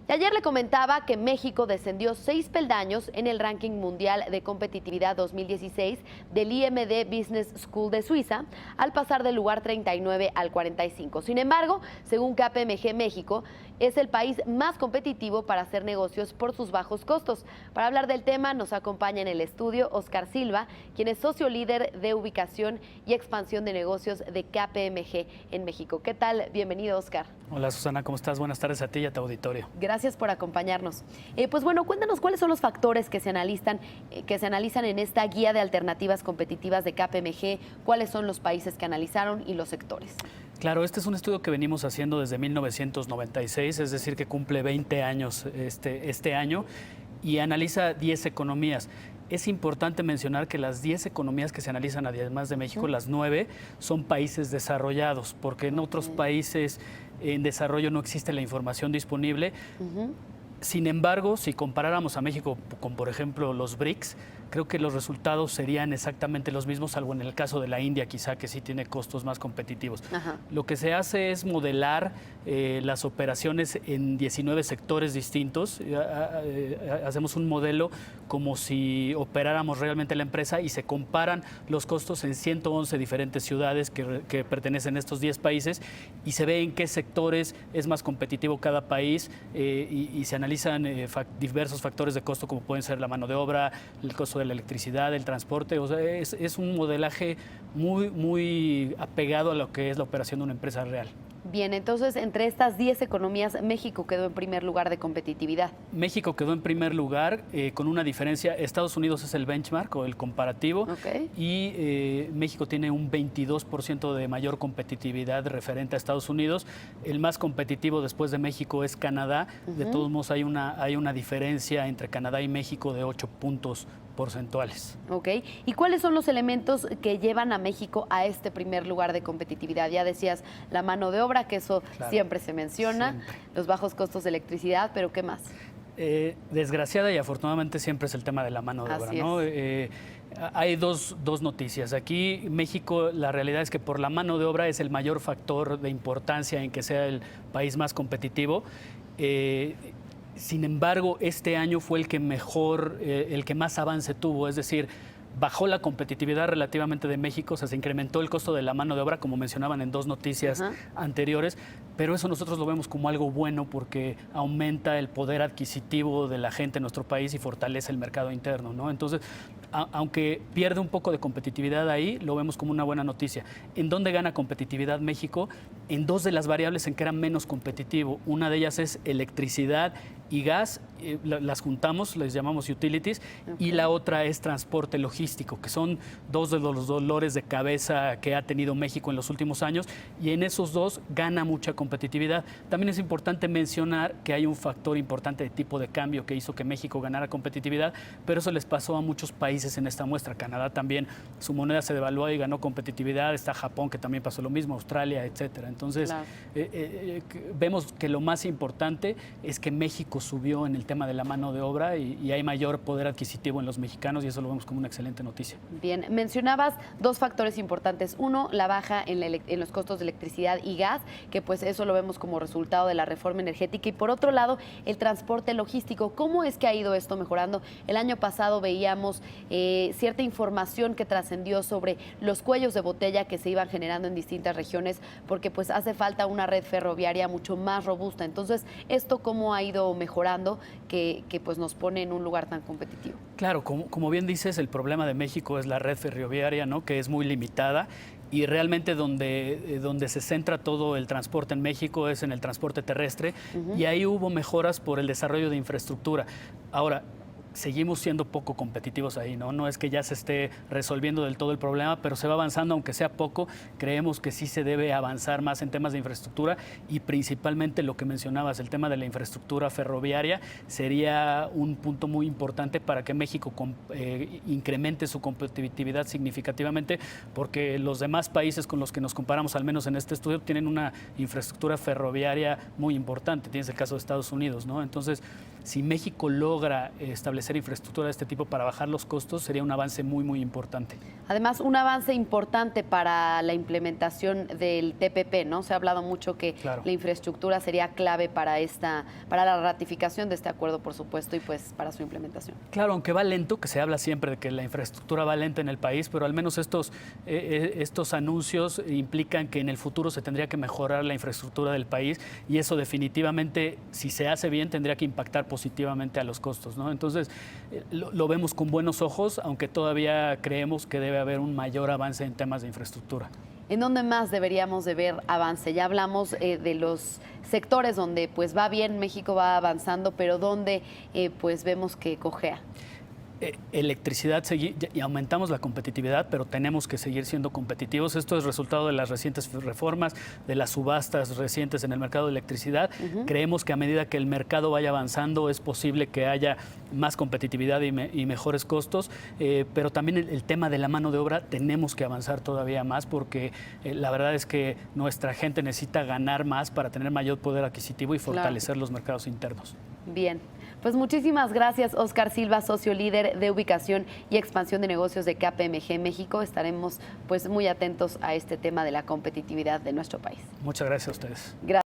Y ayer le comentaba que México descendió 6 peldaños en el ranking mundial de competitividad 2016 del IMD Business School de Suiza, al pasar del lugar 39 al 45. Sin embargo, según KPMG México, es el país más competitivo para hacer negocios por sus bajos costos. Para hablar del tema nos acompaña en el estudio Oscar Silva, quien es socio líder de ubicación y expansión de negocios de KPMG en México. ¿Qué tal? Bienvenido, Oscar. Hola, Susana, ¿cómo estás? Buenas tardes a ti y a tu auditorio. Gracias por acompañarnos. Pues bueno, cuéntanos cuáles son los factores que se analizan en esta guía de alternativas competitivas de KPMG, cuáles son los países que analizaron y los sectores. Claro, este es un estudio que venimos haciendo desde 1996, es decir, que cumple 20 años este año y analiza 10 economías. Es importante mencionar que las 10 economías que se analizan, además de México, las 9 son países desarrollados, porque en otros países en desarrollo no existe la información disponible. Sin embargo, si comparáramos a México con, por ejemplo, los BRICS, creo que los resultados serían exactamente los mismos, salvo en el caso de la India, quizá, que sí tiene costos más competitivos. Lo que se hace es modelar las operaciones en 19 sectores distintos. Hacemos un modelo como si operáramos realmente la empresa y se comparan los costos en 111 diferentes ciudades que pertenecen a estos 10 países y se ve en qué sectores es más competitivo cada país y se analizan diversos factores de costo, como pueden ser la mano de obra, el costo de la electricidad, el transporte. O sea, es un modelaje muy apegado a lo que es la operación de una empresa real. Bien, entonces, entre estas 10 economías, México quedó en primer lugar de competitividad. México quedó en primer lugar con una diferencia. Estados Unidos es el benchmark o el comparativo y México tiene un 22% de mayor competitividad referente a Estados Unidos. El más competitivo después de México es Canadá. De todos modos, hay una diferencia entre Canadá y México de 8 puntos porcentuales. ¿Y cuáles son los elementos que llevan a México a este primer lugar de competitividad? Ya decías la mano de obra, que eso siempre se menciona, los bajos costos de electricidad, pero ¿qué más? Desgraciada y afortunadamente siempre es el tema de la mano de obra, ¿no? Hay dos noticias. Aquí México, la realidad es que por la mano de obra es el mayor factor de importancia en que sea el país más competitivo. Sin embargo, este año fue el que más avance tuvo, es decir, bajó la competitividad relativamente de México, o sea, se incrementó el costo de la mano de obra, como mencionaban en dos noticias anteriores, pero eso nosotros lo vemos como algo bueno porque aumenta el poder adquisitivo de la gente en nuestro país y fortalece el mercado interno, ¿no? Entonces, aunque pierde un poco de competitividad ahí, lo vemos como una buena noticia. ¿En dónde gana competitividad México? En dos de las variables en que era menos competitivo. Una de ellas es electricidad y gas, las juntamos, les llamamos utilities, y la otra es transporte logístico, que son dos de los dolores de cabeza que ha tenido México en los últimos años, y en esos dos gana mucha competitividad. También es importante mencionar que hay un factor importante de tipo de cambio que hizo que México ganara competitividad, pero eso les pasó a muchos países en esta muestra. Canadá también, su moneda se devaluó y ganó competitividad, está Japón, que también pasó lo mismo, Australia, etcétera. Entonces, vemos que lo más importante es que México subió en el tema de la mano de obra y hay mayor poder adquisitivo en los mexicanos y eso lo vemos como una excelente noticia. Bien, mencionabas dos factores importantes. Uno, la baja en los costos de electricidad y gas, que pues eso lo vemos como resultado de la reforma energética. Y por otro lado, el transporte logístico. ¿Cómo es que ha ido esto mejorando? El año pasado veíamos cierta información que trascendió sobre los cuellos de botella que se iban generando en distintas regiones porque pues hace falta una red ferroviaria mucho más robusta. Entonces, ¿esto cómo ha ido mejorando que pues nos pone en un lugar tan competitivo? Claro, como bien dices, el problema de México es la red ferroviaria, ¿no? Que es muy limitada y realmente donde se centra todo el transporte en México es en el transporte terrestre y ahí hubo mejoras por el desarrollo de infraestructura. Ahora, seguimos siendo poco competitivos ahí, ¿no? No es que ya se esté resolviendo del todo el problema, pero se va avanzando, aunque sea poco. Creemos que sí se debe avanzar más en temas de infraestructura y principalmente lo que mencionabas, el tema de la infraestructura ferroviaria, sería un punto muy importante para que México incremente su competitividad significativamente, porque los demás países con los que nos comparamos, al menos en este estudio, tienen una infraestructura ferroviaria muy importante. Tienes el caso de Estados Unidos, ¿no? Entonces, si México logra establecer fortalecer infraestructura de este tipo para bajar los costos sería un avance muy, muy importante. Además, un avance importante para la implementación del TPP, ¿no? Se ha hablado mucho que la infraestructura sería clave para la ratificación de este acuerdo, por supuesto, y pues para su implementación. Claro, aunque va lento, que se habla siempre de que la infraestructura va lenta en el país, pero al menos estos anuncios implican que en el futuro se tendría que mejorar la infraestructura del país y eso definitivamente, si se hace bien, tendría que impactar positivamente a los costos, ¿no? Entonces, lo vemos con buenos ojos, aunque todavía creemos que debe haber un mayor avance en temas de infraestructura. ¿En dónde más deberíamos de ver avance? Ya hablamos de los sectores donde pues va bien, México va avanzando, pero donde pues vemos que cojea. Electricidad y aumentamos la competitividad, pero tenemos que seguir siendo competitivos. Esto es resultado de las recientes reformas, de las subastas recientes en el mercado de electricidad. Creemos que a medida que el mercado vaya avanzando es posible que haya más competitividad y mejores costos, pero también el tema de la mano de obra tenemos que avanzar todavía más porque la verdad es que nuestra gente necesita ganar más para tener mayor poder adquisitivo y fortalecer los mercados internos. Bien. Pues muchísimas gracias, Óscar Silva, socio líder de ubicación y expansión de negocios de KPMG México. Estaremos pues muy atentos a este tema de la competitividad de nuestro país. Muchas gracias a ustedes. Gracias.